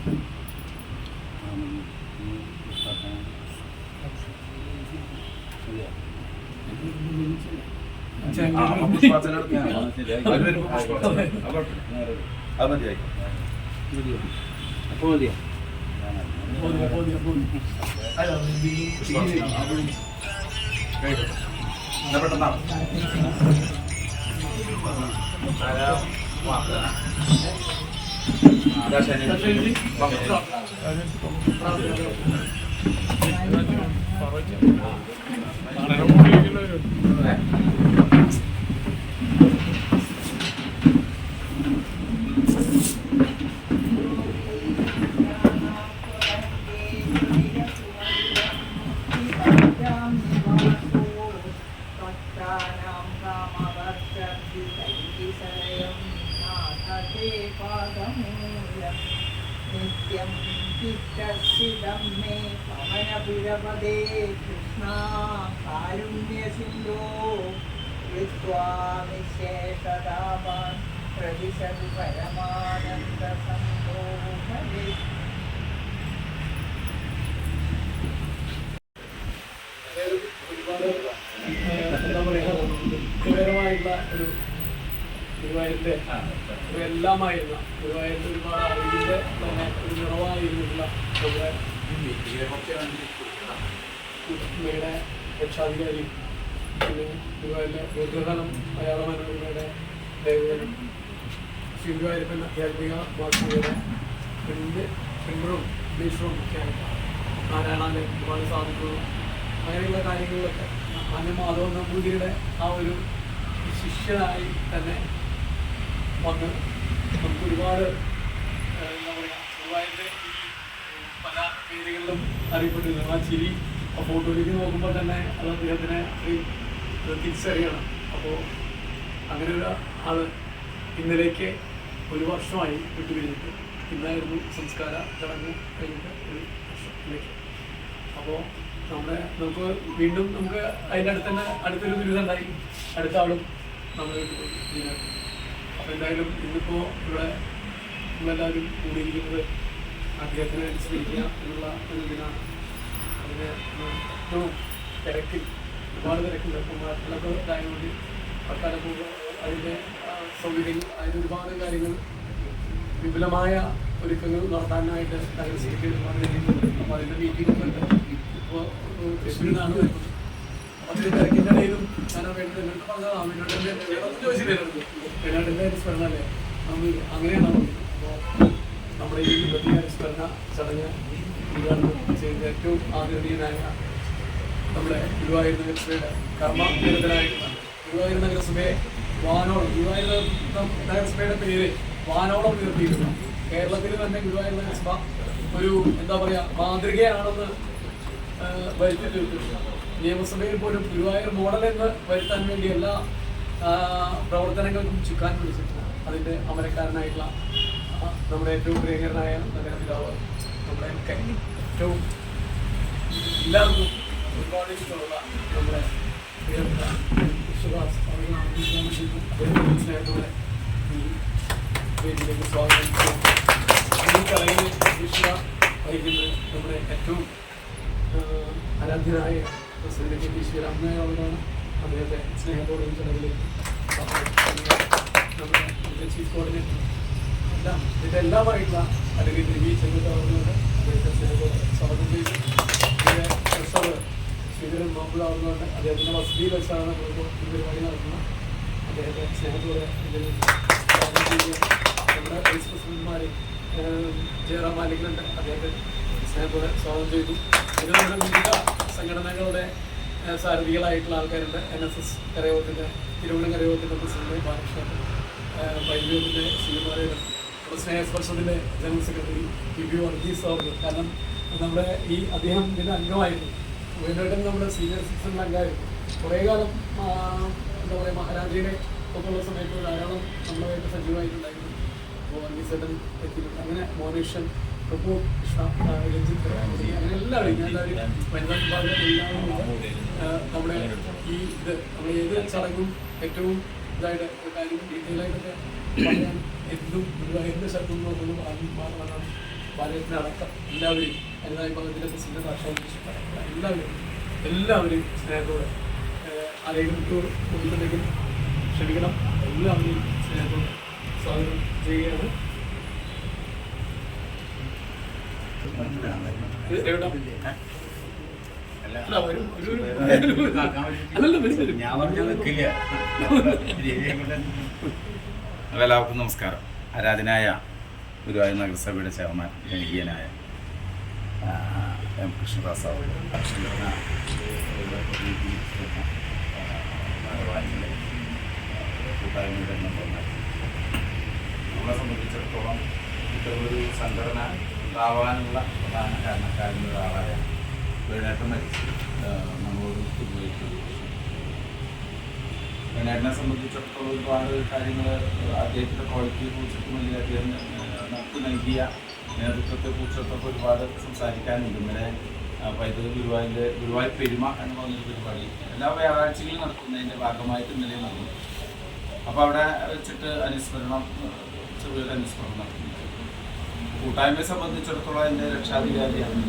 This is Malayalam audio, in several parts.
അപ്പോൾ മതിയോ? नित्यं चित्तस्थितं मे पवनपुरपदे कृष्णा कारुण्यसिन्धो कृत्वा विशेषतापान् प्रदिशतु परमानन्दसन्तो भवे. എന്താ പറയുക, വ്യക്തിപരമായിട്ടുള്ള ഒരു ഗുരുവായൂരിൻ്റെ എല്ലാമായിരുന്ന ഗുരുവായൂരിൻ്റെ ഒരുപാട് അറിവിൻ്റെ തന്നെ ഒരു നിറവായിരുന്നിട്ടുള്ള നമ്മുടെ ഉമ്മയുടെ രക്ഷാധികാരി, പിന്നെ ഗുരുവായൂരിലെ ദീർഘകാലം മലയാള മനോരമയുടെ ലേഖകനും ശ്രീ ഗുരുവായൂരപ്പൻ ആധ്യാത്മിക മാസികയുടെ പ്രിൻ്ററും ബ്ലീഷറും ഒക്കെ ആയിട്ട് നാരായണാൻ്റെ ഒരുപാട് സാധനങ്ങളും അങ്ങനെയുള്ള കാര്യങ്ങളിലൊക്കെ മാധവൻ നമ്പൂതിരിയുടെ ആ ഒരു ശിഷ്യനായി തന്നെ വന്ന് നമുക്ക് ഒരുപാട് എന്താ പറയുക, ഗുരുവായൂരിൻ്റെ പല പേരുകളിലും അറിയപ്പെട്ടിരുന്നു. ആ ചിരി ആ ഫോട്ടോയിലേക്ക് നോക്കുമ്പോൾ തന്നെ അത് അദ്ദേഹത്തിനെ തിരിച്ചറിയണം. അപ്പോൾ അങ്ങനെ ഒരു ആൾ ഇന്നലേക്ക് ഒരു വർഷമായി വിട്ടുപിരിഞ്ഞിട്ട്, ഇന്നായിരുന്നു സംസ്കാര ചടങ്ങ് കഴിഞ്ഞിട്ട് ഒരു വർഷത്തിലേക്ക്. അപ്പോൾ നമുക്ക് വീണ്ടും നമുക്ക് അതിൻ്റെ അടുത്ത് തന്നെ അടുത്തൊരു ദുരിതം ഉണ്ടായി, അടുത്ത ആളും നമ്മൾ വിട്ടുപോയി ഇതിനകത്ത്. അപ്പോൾ എന്തായാലും ഇന്നിപ്പോൾ ഇവിടെ നമ്മളെല്ലാവരും കൂടിയിരിക്കുന്നത് അദ്ദേഹത്തിനെ അനുസ്മരിക്കുക എന്നുള്ള ഒരു ദിനമാണ്. അതിന് ഏറ്റവും തിരക്കിൽ ഒരുപാട് തിരക്കുണ്ട്. അപ്പം മാറ്റിലൊക്കെ ഇതായതുകൊണ്ട് ആൾക്കാരൊക്കെ അതിൻ്റെ സൗകര്യങ്ങൾ, അതിന് ഒരുപാട് കാര്യങ്ങൾ വിപുലമായ ഒരുക്കങ്ങൾ നടത്താനായിട്ട് നഗരസഭയ്ക്ക് ഒരുപാട് കഴിയുന്നുണ്ട്. അപ്പോൾ അതിൻ്റെ മീറ്റിംഗൊക്കെ ഉണ്ട്. ഇപ്പോൾ തൃശ്ശൂരിൽ നിന്നാണ് വരുന്നത്. അതിന് തിരക്കിൻ്റെ ഇടയിലും ഞാൻ വേണ്ടത് എന്നിട്ട് പറഞ്ഞത് അമിനോട്ടിൻ്റെ ചോദിച്ചിട്ടുണ്ടായിരുന്നു. വേനാട്ടിൻ്റെ അനുസ്മരണല്ലേ, നമ്മൾ അങ്ങനെയാണ് നമ്മൾ. അപ്പോൾ നമ്മുടെ ഈ പ്രത്യേക അനുസ്മരണ ചടങ്ങ് ഉദ്ഘാടനം ചെയ്ത ഏറ്റവും ആദരണീയനായ നമ്മുടെ ഗുരുവായൂർ നഗരസഭയുടെ കർമ്മനിരതനായിട്ടുള്ള ഗുരുവായൂർ നഗരസഭയെ വാനോളം, ഗുരുവായൂർ നഗരസഭയുടെ പേര് വാനോളം ഉയർത്തിയിട്ടുണ്ട്. കേരളത്തിൽ തന്നെ ഗുരുവായൂർ നഗരസഭ ഒരു എന്താ പറയുക മാതൃകയാണെന്ന് വരുത്തി തീർത്തിട്ടുണ്ട്. നിയമസഭയിൽ പോലും ഗുരുവായൂർ മോഡൽ എന്ന് വരുത്താൻ വേണ്ടി എല്ലാ പ്രവർത്തനങ്ങൾക്കും ചുക്കാൻ പിടിച്ചിട്ടുണ്ട്. അതിൻ്റെ അമരക്കാരനായിട്ടുള്ള നമ്മുടെ ഏറ്റവും പ്രിയങ്കരനായ നഗരപിതാവ്, നമ്മുടെ ഏറ്റവും എല്ലാവർക്കും ഒരുപാട് ഇഷ്ടമുള്ള നമ്മുടെ പ്രിയപ്പെട്ട വിശ്വാസ് സ്നേഹത്തോടെ ഈ വേദിയിലേക്ക് സ്വാഗതം ചെയ്യും. ഈ ചടങ്ങിൽ വിശ്വ വഹിക്കുന്നത് നമ്മുടെ ഏറ്റവും ആരാധ്യനായ പ്രസിഡന്റ് ഈശ്വര അമ്മയോടാണ്. അദ്ദേഹത്തെ സ്നേഹത്തോടെ ഈ ചടങ്ങിലേക്ക് നമ്മുടെ ചീഫ് കോർഡിനേറ്റർ എല്ലാം ഇതെല്ലാമായിട്ടുള്ള അഡ്വക്കേറ്റ് വി ചെറുതാവുന്നുണ്ട്. അദ്ദേഹത്തെ സ്നേഹത്തോടെ സ്വാഗതം ചെയ്തു. ഇതിൻ്റെ ട്രഷറർ ശ്രീധരൻ മാപ്പിളാവുന്നുണ്ട്. അദ്ദേഹത്തിൻ്റെ വസതിയിൽ വെച്ചാണ് നമ്മളിപ്പോൾ ഈ പരിപാടി നടത്തുന്നത്. അദ്ദേഹത്തെ സ്നേഹത്തോടെ ഇതിൽ സ്വാഗതം ചെയ്യുക. നമ്മുടെ വൈസ് പ്രസിഡന്റുമാർ ജയറാം മാലിക്കുണ്ട്. അദ്ദേഹത്തെ സ്നേഹത്തോടെ സ്വാഗതം ചെയ്തു. ഇത് നമ്മുടെ വിവിധ സംഘടനകളുടെ സാരഥികളായിട്ടുള്ള ആൾക്കാരുണ്ട്. NSS കരയോഗത്തിൻ്റെ തിരുവനന്തപുരം കരയോഗത്തിൻ്റെ പ്രസിഡന്റ് ബാലകൃഷ്ണൻ, വൈദ്യുതിൻ്റെ ശ്രീമാരുടെ, സ്നേഹസ്പർശത്തിൻ്റെ ജനറൽ സെക്രട്ടറി PB വർഗീസ് അവർക്ക്. കാരണം നമ്മുടെ ഈ അദ്ദേഹം ഇതിൻ്റെ അംഗമായിരുന്നു. വേണ്ടേട്ടൻ നമ്മുടെ സീനിയർ സിറ്റിസണിൻ്റെ അംഗമായിരുന്നു. കുറേ കാലം എന്താ പറയുക മഹാരാജയുടെ ഒക്കെയുള്ള സമയത്ത് ധാരാളം നമ്മളായിട്ട് സജീവമായിട്ടുണ്ടായിരുന്നു. അപ്പോൾ വർഗീസേട്ടൻ എത്തിയിട്ടുണ്ട്. അങ്ങനെ മോനേഷൻ റിപ്പോർട്ട് രഞ്ജിത്ത് അങ്ങനെ എല്ലാവരും വനിതാ വിഭാഗം എല്ലാവരും നമ്മുടെ ഈ ഇത് നമ്മൾ ഏത് ചടങ്ങും ഏറ്റവും ഇതായിട്ട് കാര്യം ഡീറ്റെയിലായിട്ടൊക്കെ പറയാൻ എന്തും ഗുരുവായൂരിൻ്റെ ശബ്ദം നോക്കുന്നു. ബാലകൃഷ്ണനടക്കം എല്ലാവരും വനിതാ വിഭാഗത്തിലെ പ്രസിഡന്റ് എല്ലാവരും സ്നേഹത്തോടെ ആരെങ്കിലും പോയിട്ടുണ്ടെങ്കിൽ ക്ഷമിക്കണം. എല്ലാവരും സ്നേഹത്തോടെ സ്വാഗതം ചെയ്യുകയാണ്. എല്ലാവർക്കും നമസ്കാരം. ആരാധനായ ഗുരുവായൂർ നഗരസഭയുടെ ചെയർമാൻ ജനകീയനായ എം കൃഷ്ണദാസ് കൂട്ടായ്മയുടെ മെമ്പർമാർ, നമ്മളെ സംബന്ധിച്ചിടത്തോളം ഇത്തരമൊരു സംഘടന ഉണ്ടാവാനുള്ള പ്രധാന കാരണക്കാരിൽ ഒരാളായ വേണേട്ടൻ മരിച്ചു നമ്മളോട് ഉപയോഗിക്കുന്നു. വേണേട്ടനെ സംബന്ധിച്ചിടത്തോളം ഒരുപാട് കാര്യങ്ങൾ അദ്ദേഹത്തിൻ്റെ ക്വാളിറ്റിയെ കുറിച്ചിട്ടും അല്ലെങ്കിൽ അദ്ദേഹം നമുക്ക് നൽകിയ നേതൃത്വത്തെക്കുറിച്ചൊക്കെ ഒരുപാട് സംസാരിക്കാനുണ്ട്. ഇന്നലെ പൈതൃക ഗുരുവായൂർ പെരുമ എന്ന് പറഞ്ഞൊരു പരിപാടി എല്ലാ വ്യാഴാഴ്ചകളിലും നടക്കുന്നതിൻ്റെ ഭാഗമായിട്ട് ഇന്നലെ നടന്നു. അപ്പോൾ അവിടെ വെച്ചിട്ട് ചെറിയൊരു അനുസ്മരണം നടത്തുന്നു. കൂട്ടായ്മയെ സംബന്ധിച്ചിടത്തോളം അതിൻ്റെ രക്ഷാധികാരിയാണ്.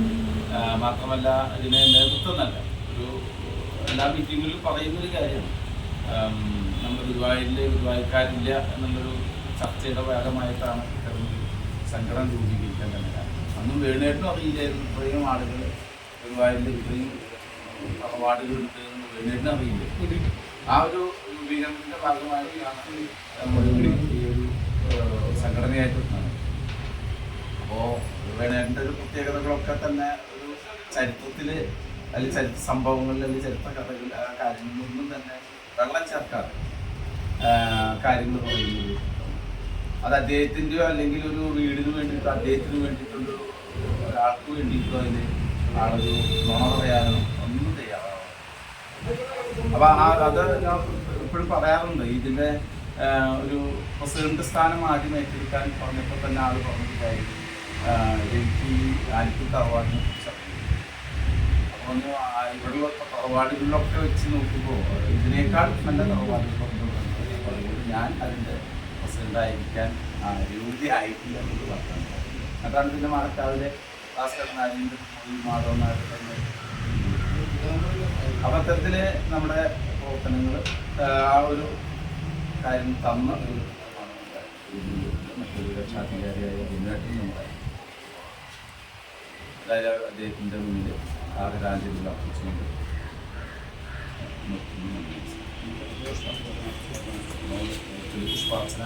മാത്രമല്ല ഇതിനെ നേതൃത്വം നല്ല ഒരു എല്ലാ മീറ്റിങ്ങുകളിലും പറയുന്നൊരു കാര്യമാണ്. നമ്മുടെ ഗുരുവായൂർക്കാരില്ല എന്നുള്ളൊരു ചർച്ചയുടെ ഭാഗമായിട്ടാണ് സംഘടന രൂപീകരിക്കാൻ തന്നെ കാരണം. അന്നും വേണേട്ടും അറിയില്ലായിരുന്നു ഇത്രയും ആളുകൾ ഗുരുവായൂരിൽ ഇത്രയും അവാർഡുകളുണ്ട് എന്ന് വേണേട്ടിനും അറിയില്ല. ആ ഒരു രൂപീകരണത്തിൻ്റെ ഭാഗമായിട്ടാണ് നമ്മൾ ഈ ഒരു സംഘടനയായിട്ട് വരുന്നത്. അപ്പോൾ വേണേട്ടിൻ്റെ ഒരു പ്രത്യേകതകളൊക്കെ തന്നെ ഒരു ചരിത്രത്തിൽ അല്ലെങ്കിൽ ചരിത്ര സംഭവങ്ങളിൽ അല്ലെങ്കിൽ ചരിത്ര കഥകൾ ആ കാര്യങ്ങളൊന്നും തന്നെ വെള്ളം ചേർക്കാതെ കാര്യങ്ങൾ പറയുന്നത് അത് അദ്ദേഹത്തിൻ്റെയോ അല്ലെങ്കിൽ ഒരു വീടിന് വേണ്ടിയിട്ടോ അദ്ദേഹത്തിന് വേണ്ടിയിട്ടുള്ള ഒരാൾക്ക് വേണ്ടിയിട്ടോ അതിന് ആളൊരു നുണ പറയാനോ ഒന്നും തയ്യാറാവും. അപ്പോൾ അത് ഞാൻ എപ്പോഴും പറയാറുണ്ട്. ഇതിൻ്റെ ഒരു പ്രസിഡന്റ് സ്ഥാനം ആദ്യം ഏറ്റെടുക്കാൻ പറഞ്ഞപ്പോൾ തന്നെ ആൾ പറഞ്ഞൊരു കാര്യം എനിക്ക് ആലിപ്പൂർ തറവാടിനെ കുറിച്ചാണ്. അപ്പോൾ ഇവിടെയുള്ള തറവാടുകളിലൊക്കെ വെച്ച് നോക്കുമ്പോൾ ഇതിനേക്കാൾ നല്ല തറവാടുകളൊക്കെ അതുകൊണ്ട് ഞാൻ അതിൻ്റെ പ്രസിഡൻ്റായിരിക്കാൻ യോഗ്യ ആയിട്ടില്ല എന്ന് പറഞ്ഞു. അതാണ് പിന്നെ മഴക്കാവിലെ ഭാസ്കരനാരിൻ്റെ മാധവനായിട്ട് തന്നെ. അപ്പം അത്തരത്തിൽ നമ്മുടെ പ്രവർത്തനങ്ങൾ ആ ഒരു കാര്യം തന്ന ഒരു മറ്റൊരു രക്ഷാധികാരിയായ മുന്നേറ്റം നമ്മുടെ അതായത് അദ്ദേഹത്തിൻ്റെ മുന്നിൽ ആദരാഞ്ജലികൾ അർപ്പിച്ചുകൊണ്ട് പുഷ്പാർച്ചന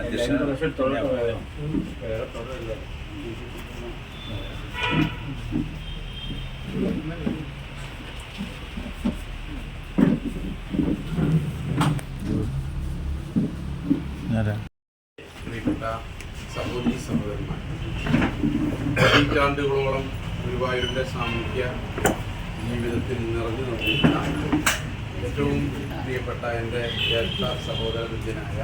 അധ്യക്ഷൻ പ്രിയപ്പെട്ട സഹോദരി സഹോദരന്മാർ, പതിറ്റാണ്ടുകളോളം ഗുരുവായൂരിൻ്റെ സാമൂഹ്യ ജീവിതത്തിൽ നിറഞ്ഞു നിൽക്കുന്ന ഏറ്റവും പ്രിയപ്പെട്ട എൻ്റെ ജ്യേഷ്ഠ സഹോദര തുല്യനായ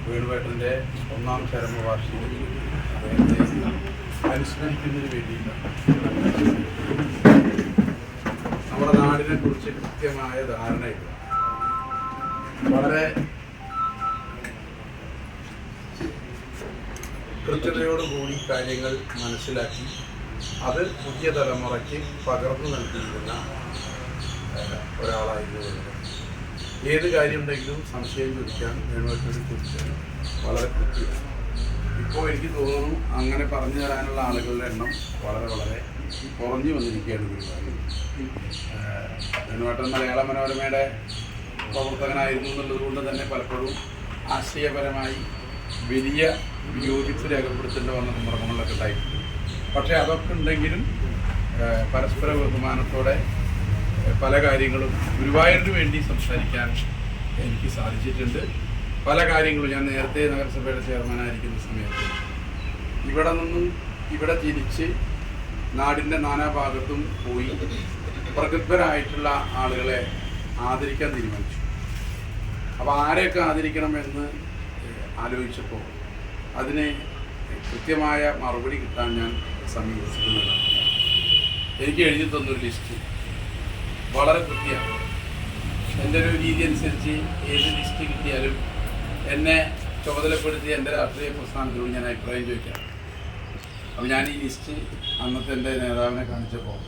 വേണുവേട്ടൻ്റെ 1ാം ചരമവാർഷികത്തിൽ അദ്ദേഹത്തെ അനുസ്മരിക്കുന്നതിന് വേണ്ടിയിട്ടാണ്. നമ്മുടെ നാടിനെ കുറിച്ച് കൃത്യമായ ധാരണയില്ല. വളരെ കൃത്യതയോടുകൂടി കാര്യങ്ങൾ മനസ്സിലാക്കി അത് പുതിയ തലമുറയ്ക്ക് പകർന്നു നൽകിയിരുന്ന ഒരാളായിരുന്നു. ഏത് കാര്യമുണ്ടെങ്കിലും സംശയം ചോദിക്കാൻ വേണുവേട്ടനെ കുറിച്ച് വളരെ കൃത്യമാണ്. ഇപ്പോൾ എനിക്ക് തോന്നുന്നു അങ്ങനെ പറഞ്ഞു തരാനുള്ള ആളുകളുടെ എണ്ണം വളരെ വളരെ കുറഞ്ഞു വന്നിരിക്കുകയാണ് ഗുരുവായൂർ. വേണുവേട്ടൻ മലയാള മനോരമയുടെ പ്രവർത്തകനായിരുന്നു എന്നുള്ളത് കൊണ്ട് തന്നെ പലപ്പോഴും ആശയപരമായി വലിയ വിയോജിപ്പ് രേഖപ്പെടുത്തേണ്ടി വന്ന സന്ദർഭങ്ങളിലൊക്കെ ഉണ്ടായിട്ടുണ്ട്. പക്ഷേ അതൊക്കെ ഉണ്ടെങ്കിലും പരസ്പര ബഹുമാനത്തോടെ പല കാര്യങ്ങളും ഗുരുവായൂരിന് വേണ്ടി സംസാരിക്കാൻ എനിക്ക് സാധിച്ചിട്ടുണ്ട്. പല കാര്യങ്ങളും ഞാൻ നേരത്തെ നഗരസഭയുടെ ചെയർമാനായിരിക്കുന്ന സമയത്ത് ഇവിടെ തിരിച്ച് നാടിൻ്റെ നാനാഭാഗത്തും പോയി പ്രഗത്ഭരായിട്ടുള്ള ആളുകളെ ആദരിക്കാൻ തീരുമാനിച്ചു. അപ്പോൾ ആരെയൊക്കെ ആദരിക്കണമെന്ന് ആലോചിച്ചപ്പോൾ അതിന് കൃത്യമായ മറുപടി കിട്ടാൻ ഞാൻ സമീപിച്ചിരുന്നതാണ്. എനിക്ക് എഴുതി തന്നൊരു ലിസ്റ്റ് വളരെ കൃത്യമാണ്. എൻ്റെ ഒരു രീതി അനുസരിച്ച് ഏത് ലിസ്റ്റ് കിട്ടിയാലും എന്നെ ചുമതലപ്പെടുത്തി എൻ്റെ രാഷ്ട്രീയ പ്രസ്ഥാനത്തിലൂടെ ഞാൻ അഭിപ്രായം ചോദിക്കാം. അപ്പോൾ ഞാൻ ഈ ലിസ്റ്റ് അന്നത്തെ എൻ്റെ നേതാവിനെ കാണിച്ചപ്പോൾ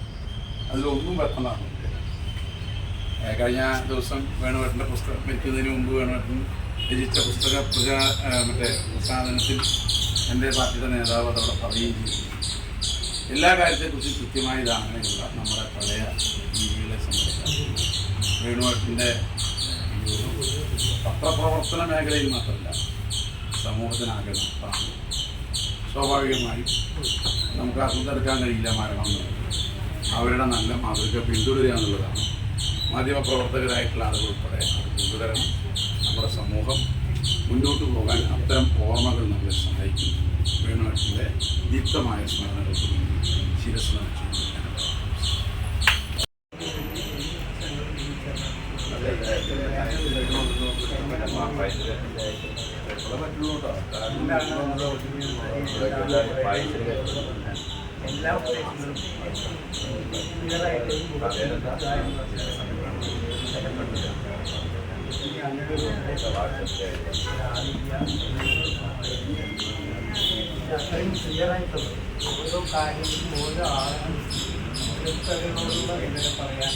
അതിലൊന്നും വ്യക്തമാണ്. കഴിഞ്ഞ ദിവസം വേണുവേട്ടൻ്റെ പുസ്തകം മരിക്കുന്നതിന് മുമ്പ് വേണുവേട്ടൻ രചിച്ച പുസ്തക പ്രസാധനത്തിൽ എൻ്റെ പാർട്ടിയുടെ നേതാവ് അതവിടെ പറയുകയും ചെയ്തു. എല്ലാ കാര്യത്തെക്കുറിച്ചും കൃത്യമായ ധാരണയുള്ള നമ്മുടെ പഴയ രീതികളെ സംബന്ധിച്ച് വേണുവേട്ടൻ്റെ പത്രപ്രവർത്തന മേഖലയിൽ മാത്രമല്ല സമൂഹത്തിനാകെ നഷ്ടമാണ്. സ്വാഭാവികമായും നമുക്ക് അർത്ഥെടുക്കാൻ കഴിയില്ല മരണം എന്നുള്ളത്. അവരുടെ നല്ല മാതൃക പിന്തുടരുക എന്നുള്ളതാണ്. മാധ്യമപ്രവർത്തകരായിട്ടുള്ള ആളുകൾ ഉൾപ്പെടെ അത് പിന്തുടരണം. നമ്മുടെ സമൂഹം മുന്നോട്ട് പോകാൻ അത്തരം ഓർമ്മകൾ നമ്മളെ സഹായിക്കും. വേണുവേട്ടൻ്റെ ദീപ്തമായ സ്മരണകൾക്ക് വേണ്ടി ശിരസ്സ് നമിച്ചു. എല്ലാ ഉദ്ദേശങ്ങളും ക്ലിയറായിട്ട് അത്രയും ക്ലിയറായിട്ടുള്ളത് ഓരോ കാര്യങ്ങളും ഓരോ ആളുകളും ഓരോരുത്തരോടുള്ള എങ്ങനെ പറയാൻ